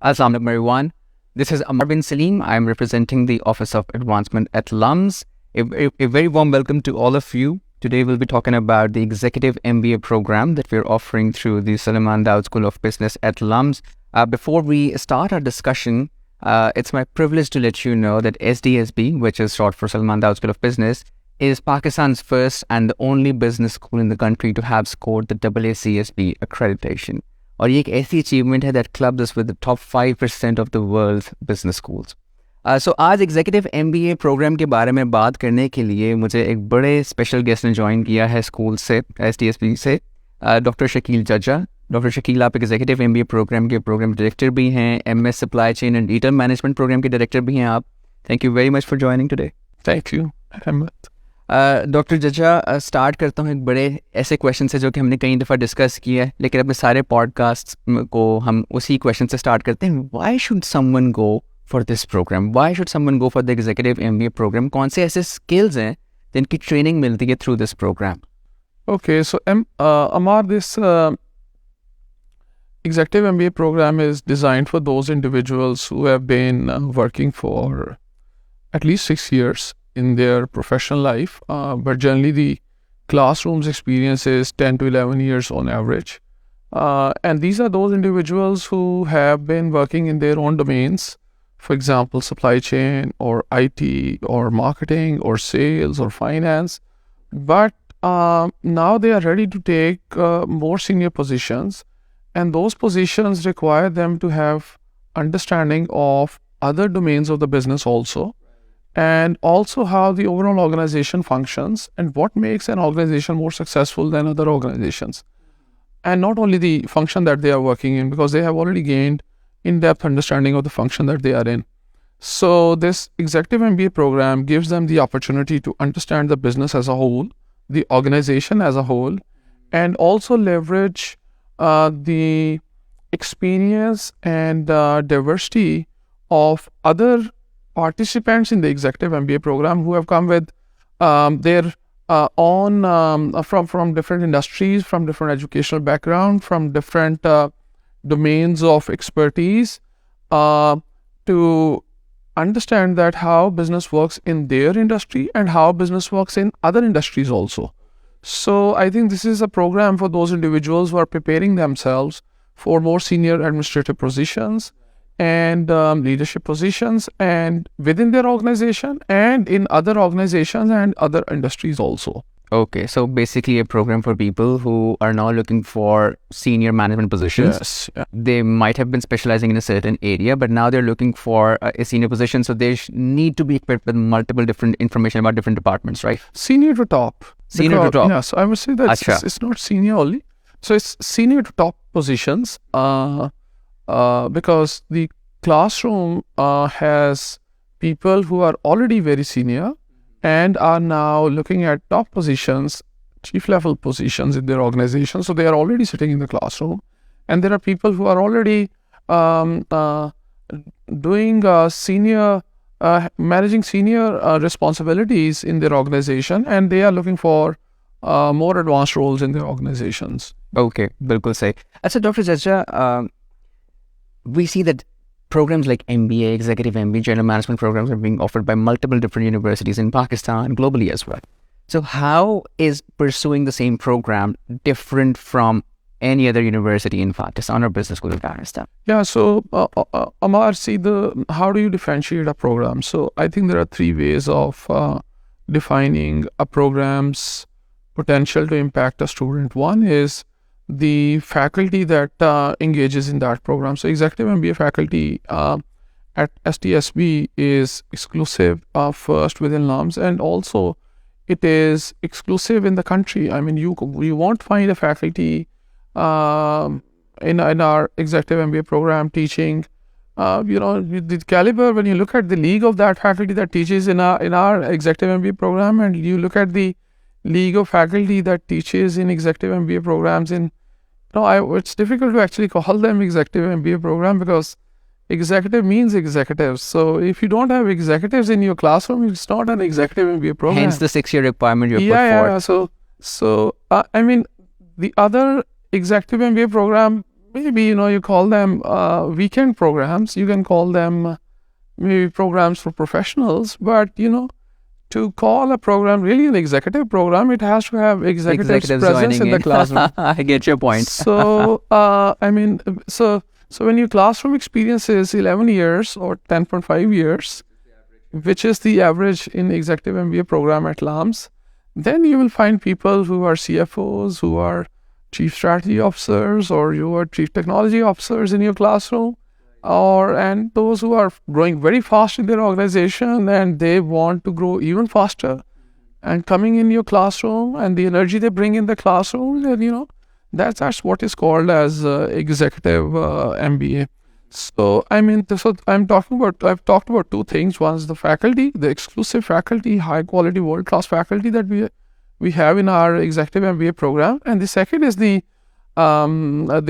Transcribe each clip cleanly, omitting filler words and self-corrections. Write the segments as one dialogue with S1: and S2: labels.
S1: Assalamu alaikum everyone. This is Amar bin Salim. I am representing the Office of Advancement at LUMS. A very warm welcome to all of you. Today we'll be talking about the Executive MBA program that we're offering through the Salman Daud School of Business at LUMS. Before we start our discussion, it's my privilege to let you know that SDSB, which is short for Salman Daud School of Business, is Pakistan's first and the only business school in the country to have scored the AACSB accreditation. और ये एक ऐसी achievement है that clubs us with the top 5% of the world's business schools. So आज executive MBA program के बारे में बात करने के लिए मुझे एक बड़े स्पेशल गेस्ट ने ज्वाइन किया है स्कूल से, एसटीएसबी से, डॉक्टर शकील जज्जा। डॉक्टर शकील, आप एग्जीक्यूटिव एमबीए प्रोग्राम के प्रोग्राम डायरेक्टर भी हैं, MS supply chain and retail management program के डायरेक्टर भी हैं आप। Thank you very much for joining today.
S2: Thank you Ahmad.
S1: Doctor Jajja, start करता हूँ एक बड़े ऐसे क्वेश्चन से जो कि हमने कई दफ़ा डिस्कस किया है, लेकिन अपने सारे पॉडकास्ट को हम उसी क्वेश्चन से स्टार्ट करते हैं। Why should someone go for this program? Why should someone go for the executive MBA program? कौन से ऐसे स्किल्स हैं जिनकी ट्रेनिंग मिलती है through this program?
S2: Okay, so Amar, this Executive MBA program is designed for those individuals who have been working for at least 6 years in their professional life, but generally the classrooms experience is 10 to 11 years on average. And these are those individuals who have been working in their own domains, for example, supply chain or IT or marketing or sales or finance. But now they are ready to take more senior positions, and those positions require them to have understanding of other domains of the business also, and also how the overall organization functions and what makes an organization more successful than other organizations. And not only the function that they are working in, because they have already gained in-depth understanding of the function that they are in. So this Executive MBA program gives them the opportunity to understand the business as a whole, the organization as a whole, and also leverage the experience and diversity of other participants in the Executive MBA program who have come with their own from different industries, from different educational background, from different domains of expertise, to understand that how business works in their industry and how business works in other industries also. So I think this is a program for those individuals who are preparing themselves for more senior administrative positions and leadership positions, and within their organization and in other organizations and other industries also.
S1: Okay, so basically a program for people who are now looking for senior management positions.
S2: Yes. Yeah.
S1: They might have been specializing in a certain area, but now they're looking for a senior position, so they need to be equipped with multiple different information about different departments, right?
S2: Senior to top.
S1: Senior to top.
S2: Yeah, so I would say that it's not senior only. So it's senior to top positions, because the classroom has people who are already very senior and are now looking at top positions, chief level positions in their organization. So they are already sitting in the classroom, and there are people who are already doing senior, managing senior responsibilities in their organization, and they are looking for more advanced roles in their organizations.
S1: Okay, bilkul sahi. Achha, Dr. Jajja, we see that programs like MBA, Executive MBA, General Management programs are being offered by multiple different universities in Pakistan, globally as well. So how is pursuing the same program different from any other university in Pakistan or business school in Pakistan?
S2: Yeah, so Amar, see, how do you differentiate a program? So I think there are 3 ways of defining a program's potential to impact a student. One is the faculty that engages in that program. So Executive MBA faculty at STSB is exclusive first within LUMS, and also it is exclusive in the country. I mean, you won't find a faculty in our Executive MBA program teaching, the caliber. When you look at the league of that faculty that teaches in our Executive MBA program, and you look at the league of faculty that teaches in Executive MBA programs it's difficult to actually call them Executive MBA program, because executive means executives. So if you don't have executives in your classroom, it's not an Executive MBA program.
S1: Hence the 6-year requirement you put forward.
S2: So I mean, the other Executive MBA program maybe, you call them weekend programs. You can call them maybe programs for professionals. But, to call a program really an executive program, it has to have executives presence
S1: joining
S2: in the classroom.
S1: I get your point.
S2: So, so when your classroom experience is 11 years or 10.5 years, which is the average in Executive MBA program at LUMS, then you will find people who are CFOs, who are chief strategy officers, or you are chief technology officers in your classroom, and those who are growing very fast in their organization and they want to grow even faster, and coming in your classroom and the energy they bring in the classroom, then that's what is called as executive MBA. So I've talked about two things. One is the faculty, the exclusive faculty, high quality, world class faculty that we have in our executive MBA program, and the second is the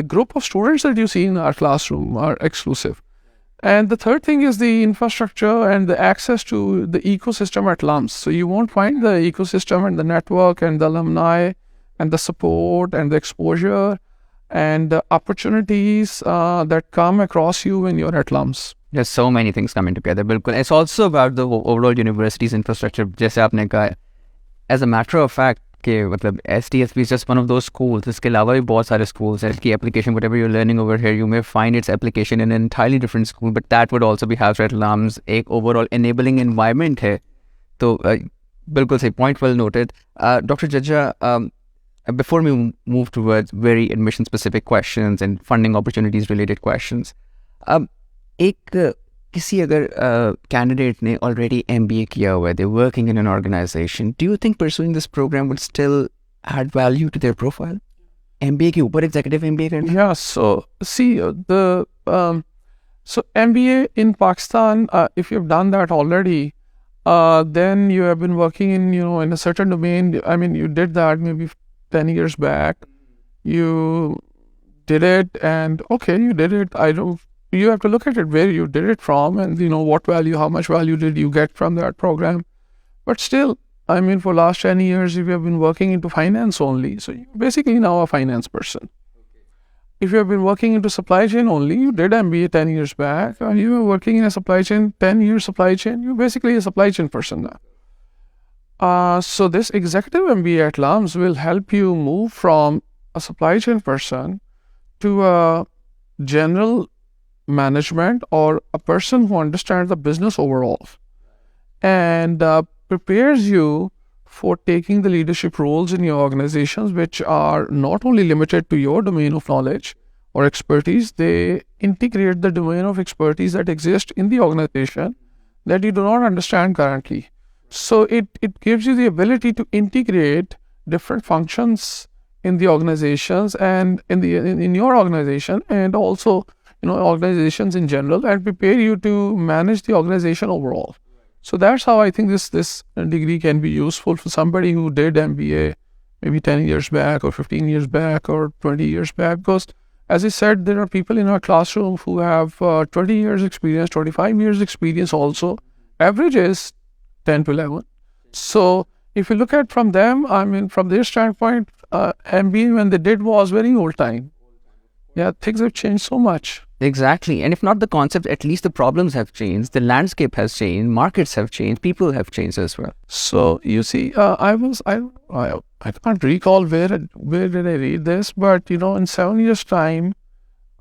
S2: group of students that you see in our classroom are exclusive. And the third thing is the infrastructure and the access to the ecosystem at LUMS. So you won't find the ecosystem and the network and the alumni and the support and the exposure and the opportunities that come across you when you're at LUMS.
S1: There's so many things coming together. बिल्कुल. It's also about the overall university's infrastructure. जैसे आपने कहा, as a matter of fact, कि मतलब STSB is just one of those schools. इसके अलावा भी बहुत सारे schools हैं. इसकी application, whatever you're learning over here, you may find its application in an entirely different school, but that would also be housed at LUMS. एक overall enabling environment है. तो बिल्कुल सही, point well noted. Dr. Jajja, before we move towards very admission specific questions and funding opportunities related questions, एक किसी अगर candidate ने already MBA किया हुआ है, they're working in an organization, do you think pursuing this program would still add value to their profile? MBA के ऊपर executive MBA करना?
S2: Yeah, so see, so MBA in Pakistan, if you've done that already, then you have been working in a certain domain. I mean, you did that maybe 10 years back. You did it, and okay, you did it. You have to look at it where you did it from, and what value, how much value did you get from that program. But still, I mean, for last 10 years, if you have been working into finance only, so you're basically now a finance person. If you have been working into supply chain only, you did MBA 10 years back, and you were working in a supply chain, 10 years supply chain, you're basically a supply chain person now. So this executive MBA at LUMS will help you move from a supply chain person to a general management or a person who understands the business overall, and prepares you for taking the leadership roles in your organizations, which are not only limited to your domain of knowledge or expertise. They integrate the domain of expertise that exists in the organization that you do not understand currently. So it gives you the ability to integrate different functions in the organizations and in your organization, and also organizations in general, and prepare you to manage the organization overall. So that's how I think this degree can be useful for somebody who did MBA maybe 10 years back or 15 years back or 20 years back. Because as I said, there are people in our classroom who have 20 years experience, 25 years experience also. Average is 10 to 11. So if you look at from them, I mean, from their standpoint, MBA when they did was very old time. Yeah, things have changed so much.
S1: Exactly. And if not the concept, at least the problems have changed, the landscape has changed, markets have changed, people have changed as well.
S2: So you see, I can't recall where did I read this, but in 7 years' time,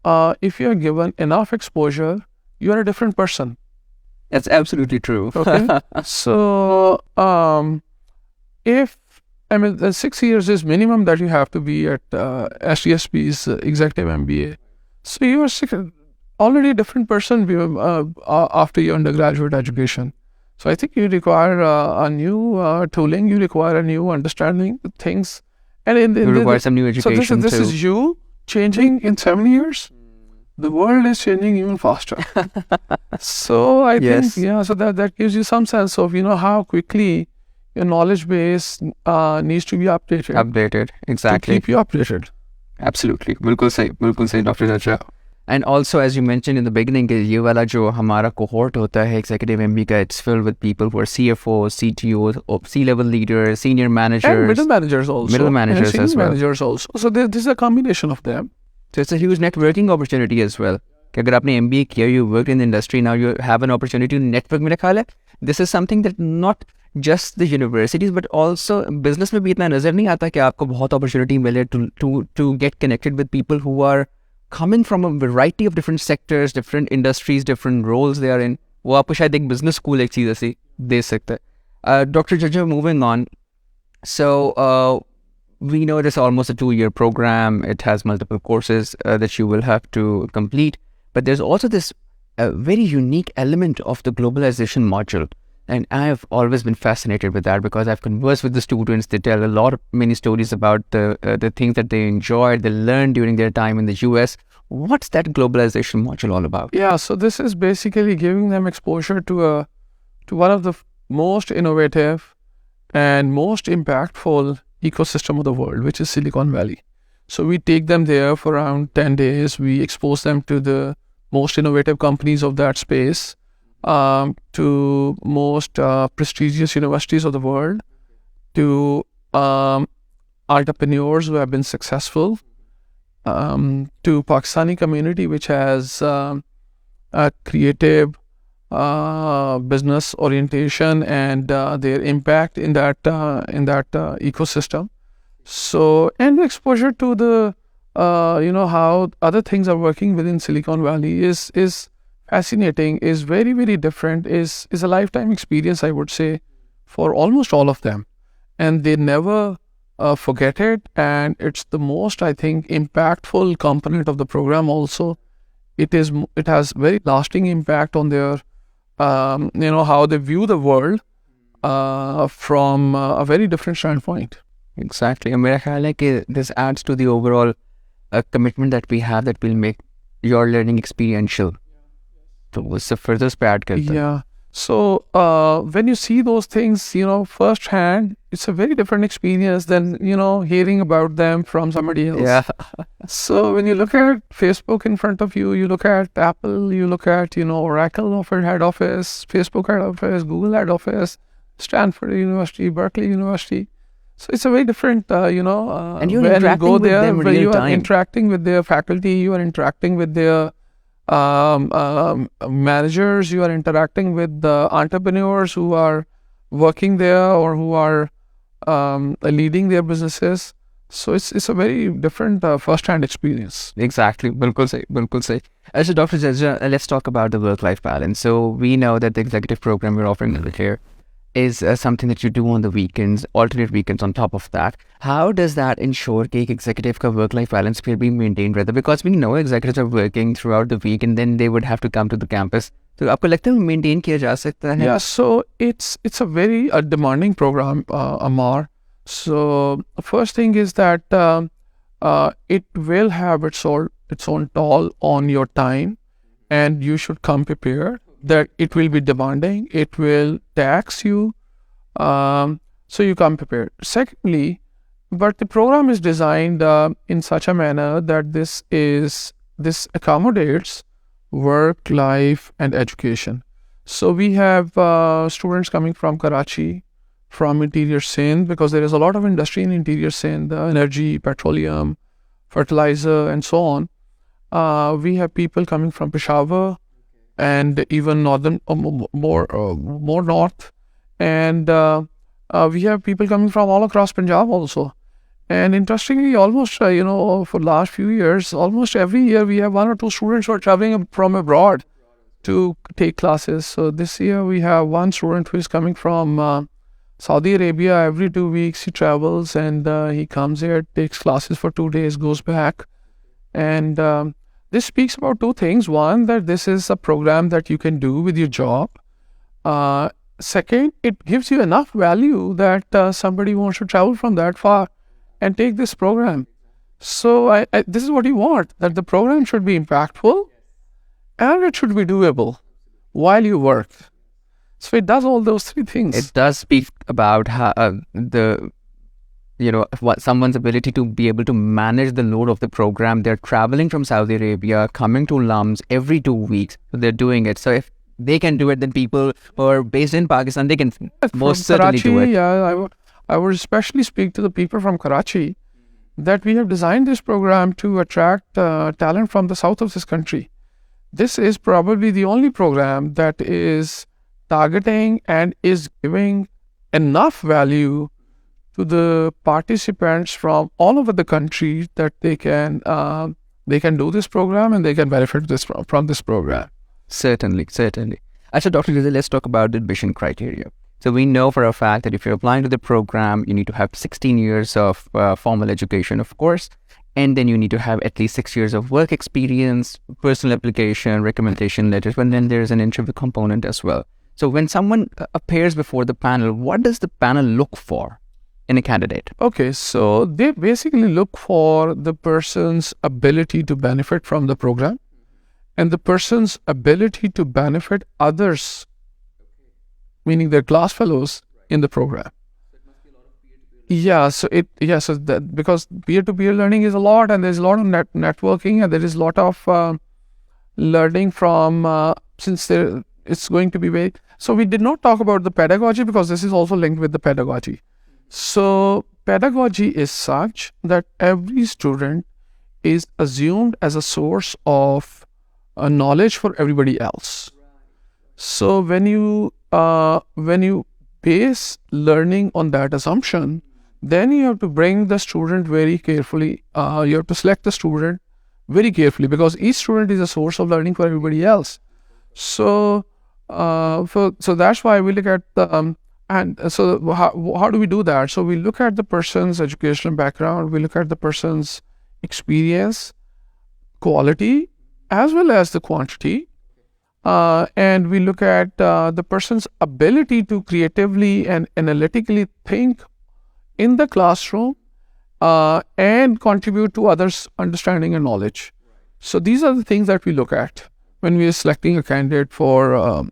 S2: if you are given enough exposure, you are a different person.
S1: That's absolutely true.
S2: Okay. So the 6 years is minimum that you have to be at STSB's Executive MBA. So you are already a different person after your undergraduate education. So I think you require a new tooling, you require a new understanding of things. And
S1: you require some new education.
S2: So this is you changing in 7 years. The world is changing even faster. So I think, so that gives you some sense of, how quickly your knowledge base needs to be updated.
S1: Updated, exactly.
S2: To keep you updated.
S1: Absolutely. बिल्कुल सही, Dr. Jajja. And also, as you mentioned in the beginning, ये वाला जो हमारा cohort होता है Executive MBA का, it's filled with people who are CFOs, CTOs, C-level leaders, senior managers.
S2: And middle managers also.
S1: Middle managers as well.
S2: Managers also. So this is a combination of them.
S1: So it's a huge networking opportunity as well. कि अगर आपने MBA किया, you worked in the industry, now you have an opportunity to network. मेरा ख्याल है this is something that not just the universities but also business में भी इतना नजर नहीं आता कि आपको बहुत opportunity मिले to get connected with people who are coming from a variety of different sectors, different industries, different roles they are in. वो आपको शायद एक business school एक चीज़ ऐसी दे सकता है. Dr. Jajja, moving on. So we know it is almost a 2-year program. It has multiple courses that you will have to complete. But there's also this very unique element of the globalization module. And I have always been fascinated with that because I've conversed with the students. They tell many stories about the things that they enjoyed, they learned during their time in the US. What's that globalization module all about?
S2: Yeah, so this is basically giving them exposure to one of the most innovative and most impactful ecosystem of the world, which is Silicon Valley. So we take them there for around 10 days. We expose them to the most innovative companies of that space, to most prestigious universities of the world, to entrepreneurs who have been successful, to Pakistani community which has a creative business orientation and their impact in that ecosystem. So, and exposure to the how other things are working within Silicon Valley is fascinating, is very, very different, is a lifetime experience, I would say, for almost all of them. And they never forget it. And it's the most, I think, impactful component of the program also. It has very lasting impact on their, how they view the world from a very different standpoint.
S1: Exactly. And मेरा ख्याल है कि this adds to the overall commitment that we have, that will make your learning experiential. So उससे further उस पे add करता है.
S2: Yeah. So when you see those things, firsthand, it's a very different experience than, hearing about them from somebody else.
S1: Yeah.
S2: So when you look at Facebook in front of you, you look at Apple, you look at, Oracle head office, Facebook head office, Google head office, Stanford University, Berkeley University. So it's a very different,
S1: and you're
S2: when
S1: interacting
S2: you go
S1: with
S2: there,
S1: them
S2: where
S1: real
S2: you are
S1: time.
S2: interacting with their faculty, you are interacting with their managers, you are interacting with the entrepreneurs who are working there or who are leading their businesses. So it's a very different first-hand experience.
S1: Exactly. बिल्कुल सही, बिल्कुल सही. So Dr. Jajja, let's talk about the work-life balance. So we know that the executive program we're offering over here is something that you do on the weekends, alternate weekends on top of that. How does that ensure कि एक executive का work-life balance will be maintained rather? Because we know executives are working throughout the week and then they would have to come to the campus. तो आपको लगता है maintain किया जा सकता है?
S2: Yeah, so it's a very demanding program, Amar. So first thing is that it will have its own toll on your time, and you should come prepared that it will be demanding, it will tax you, so you come prepared. Secondly, but the program is designed in such a manner that this accommodates work, life, and education. So we have students coming from Karachi, from interior Sindh, because there is a lot of industry in interior Sindh, energy, petroleum, fertilizer, and so on. We have people coming from Peshawar and even northern, more north, and we have people coming from all across Punjab also. And interestingly, almost for the last few years, almost every year we have 1 or 2 students who are traveling from abroad to take classes. So this year we have one student who is coming from Saudi Arabia. Every 2 weeks he travels and he comes here, takes classes for 2 days, goes back. And this speaks about 2 things. One, that this is a program that you can do with your job. Second, it gives you enough value that somebody wants to travel from that far and take this program. So this is what you want, that the program should be impactful and it should be doable while you work. So it does all those 3 things.
S1: It does speak about how what someone's ability to be able to manage the load of the program. They're traveling from Saudi Arabia, coming to LUMS every 2 weeks. So they're doing it. So if they can do it, then people who are based in Pakistan, they can most certainly
S2: Karachi,
S1: do it.
S2: Yeah, I would especially speak to the people from Karachi, that we have designed this program to attract talent from the south of this country. This is probably the only program that is targeting and is giving enough value to the participants from all over the country that they can do this program and they can benefit from this program.
S1: Certainly. Actually, Dr. Jajja, let's talk about the admission criteria. So we know for a fact that if you're applying to the program, you need to have 16 years of formal education, of course, and then you need to have at least 6 years of work experience, personal application, recommendation letters, and then there's an interview component as well. So when someone appears before the panel, what does the panel look for in a candidate?
S2: Okay, so they basically look for the person's ability to benefit from the program and the person's ability to benefit others, meaning their class fellows in the program. So that because peer-to-peer learning is a lot, and there's a lot of networking, and there is a lot of learning from it's going to be very. So we did not talk about the pedagogy because this is also linked with the pedagogy. So pedagogy is such that every student is assumed as a source of knowledge for everybody else. So when you base learning on that assumption, then you have to bring the student very carefully. You have to select the student very carefully because each student is a source of learning for everybody else. So that's why we look at the how do we do that? So we look at the person's educational background, we look at the person's experience, quality, as well as the quantity. And we look at the person's ability to creatively and analytically think in the classroom and contribute to others' understanding and knowledge. So these are the things that we look at when we are selecting a candidate for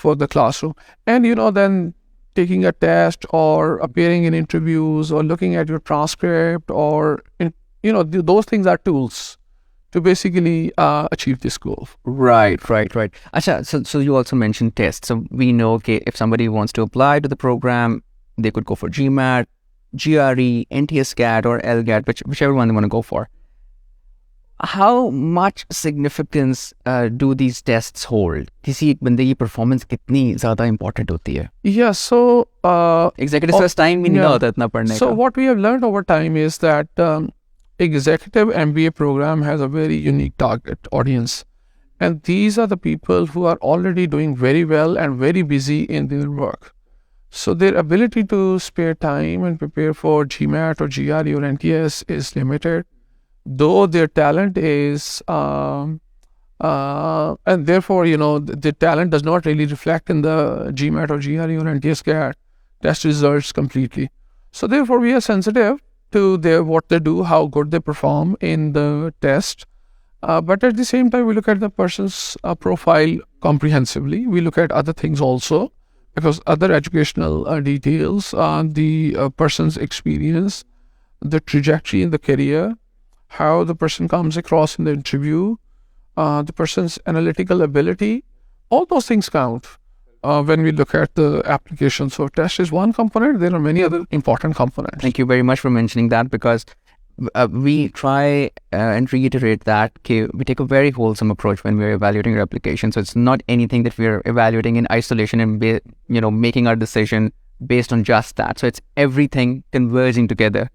S2: the classroom. And then taking a test or appearing in interviews or looking at your transcript or those things are tools to basically achieve this goal.
S1: Right. Asha, so you also mentioned tests. So we know, okay, if somebody wants to apply to the program, they could go for GMAT, GRE, NTS-CAT, or LGAT, whichever one they want to go for. How much significance do these tests hold? किसी एक बंदे की performance कितनी ज़्यादा important होती है?
S2: Yeah, so
S1: executive first time भी नहीं होता इतना पढ़ने का.
S2: So what we have learned over time is that Executive MBA program has a very unique target audience, and these are the people who are already doing very well and very busy in their work. So their ability to spare time and prepare for GMAT or GRE or NTS is limited, though their talent is, and therefore, the talent does not really reflect in the GMAT or GRE or NTS-CAT test results completely. So therefore, we are sensitive to what they do, how good they perform in the test. But at the same time, we look at the person's profile comprehensively. We look at other things also, because other educational details, the person's experience, the trajectory in the career, how the person comes across in the interview, the person's analytical ability, all those things count when we look at the application. So test is one component. There are many other important components.
S1: Thank you very much for mentioning that, because we try and reiterate that we take a very wholesome approach when we're evaluating your application. So it's not anything that we're evaluating in isolation and making our decision based on just that. So it's everything converging together.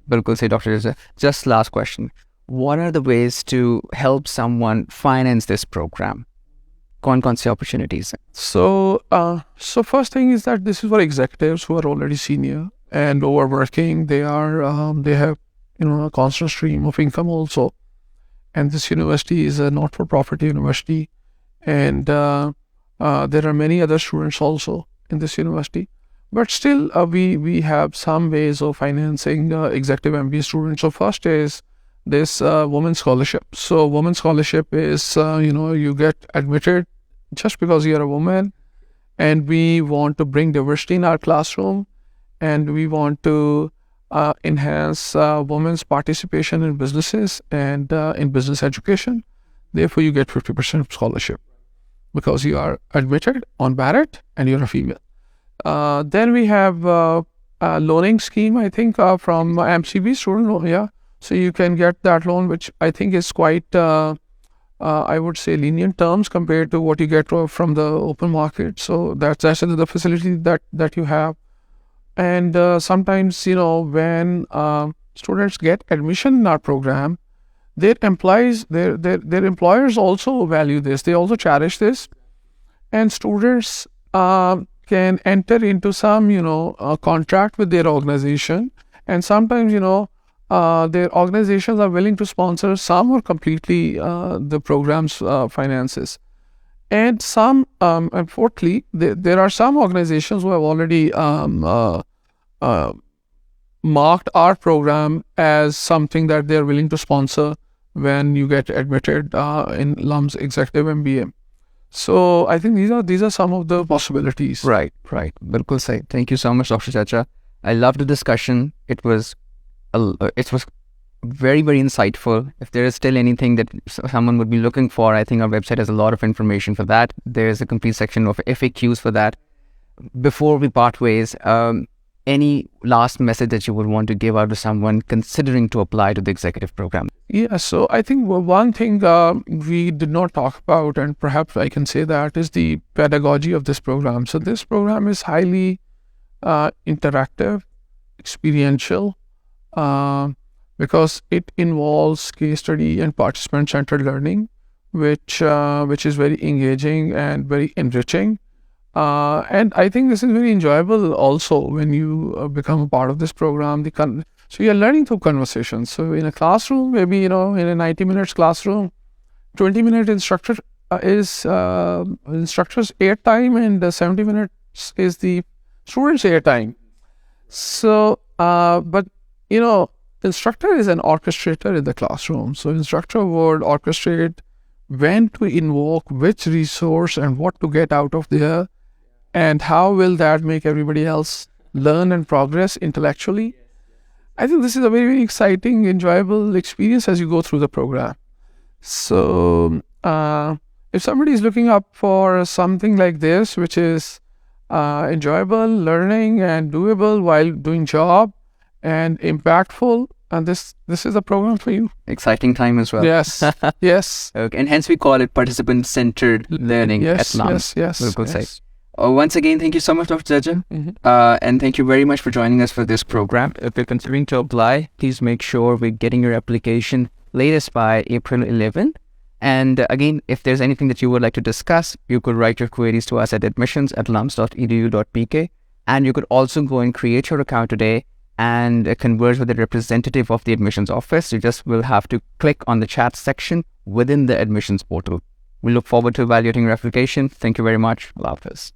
S1: Bilkul say, Dr. Jajja. Just last question. What are the ways to help someone finance this program? कौन से opportunities?
S2: So first thing is that this is for executives who are already senior and overworking. They have a constant stream of income also, and this university is a not-for-profit university, and there are many other students also in this university. But still, we have some ways of financing executive MBA students. So first is this women's scholarship. So women's scholarship is you get admitted just because you are a woman, and we want to bring diversity in our classroom, and we want to enhance women's participation in businesses and in business education. Therefore, you get 50% scholarship because you are admitted on merit and you're a female. Then we have loaning scheme, I think, from MCB student loan. Yeah, so you can get that loan, which I think is quite, I would say, lenient terms compared to what you get from the open market. So that's the facility that you have. And sometimes, when students get admission in our program, their employers also value this. They also cherish this, and students can enter into some, contract with their organization, and sometimes, their organizations are willing to sponsor some or completely the program's finances. And some, unfortunately, there are some organizations who have already marked our program as something that they're willing to sponsor when you get admitted in LUMS Executive MBA. So I think these are some of the possibilities.
S1: Right. Bilkul sahi. Thank you so much, Dr. Jajja. I loved the discussion. It was very, very insightful. If there is still anything that someone would be looking for, I think our website has a lot of information for that. There's a complete section of FAQs for that. Before we part ways, any last message that you would want to give out to someone considering to apply to the executive program?
S2: Yeah, so I think one thing we did not talk about, and perhaps I can say that, is the pedagogy of this program. So this program is highly interactive, experiential, because it involves case study and participant-centered learning, which is very engaging and very enriching. And I think this is very enjoyable also when you become a part of this program. So you're learning through conversations. So in a classroom, maybe, in a 90 minutes classroom, 20-minute instructor's airtime, and 70 minutes is the student's airtime. So, but, instructor is an orchestrator in the classroom. So instructor would orchestrate when to invoke which resource and what to get out of there, and how will that make everybody else learn and progress intellectually. I think this is a very, very exciting, enjoyable experience as you go through the program. So if somebody is looking up for something like this, which is enjoyable, learning, and doable while doing job, and impactful, and this is a program for you.
S1: Exciting time as well.
S2: Yes, yes.
S1: Okay. And hence we call it participant-centered learning at LUMS.
S2: Yes.
S1: Once again, thank you so much, Dr. Jajja. And thank you very much for joining us for this program. If you're considering to apply, please make sure we're getting your application latest by April 11th. And again, if there's anything that you would like to discuss, you could write your queries to us at admissions@lums.edu.pk. And you could also go and create your account today and converse with the representative of the admissions office. You just will have to click on the chat section within the admissions portal. We look forward to evaluating your application. Thank you very much. Allah Hafiz.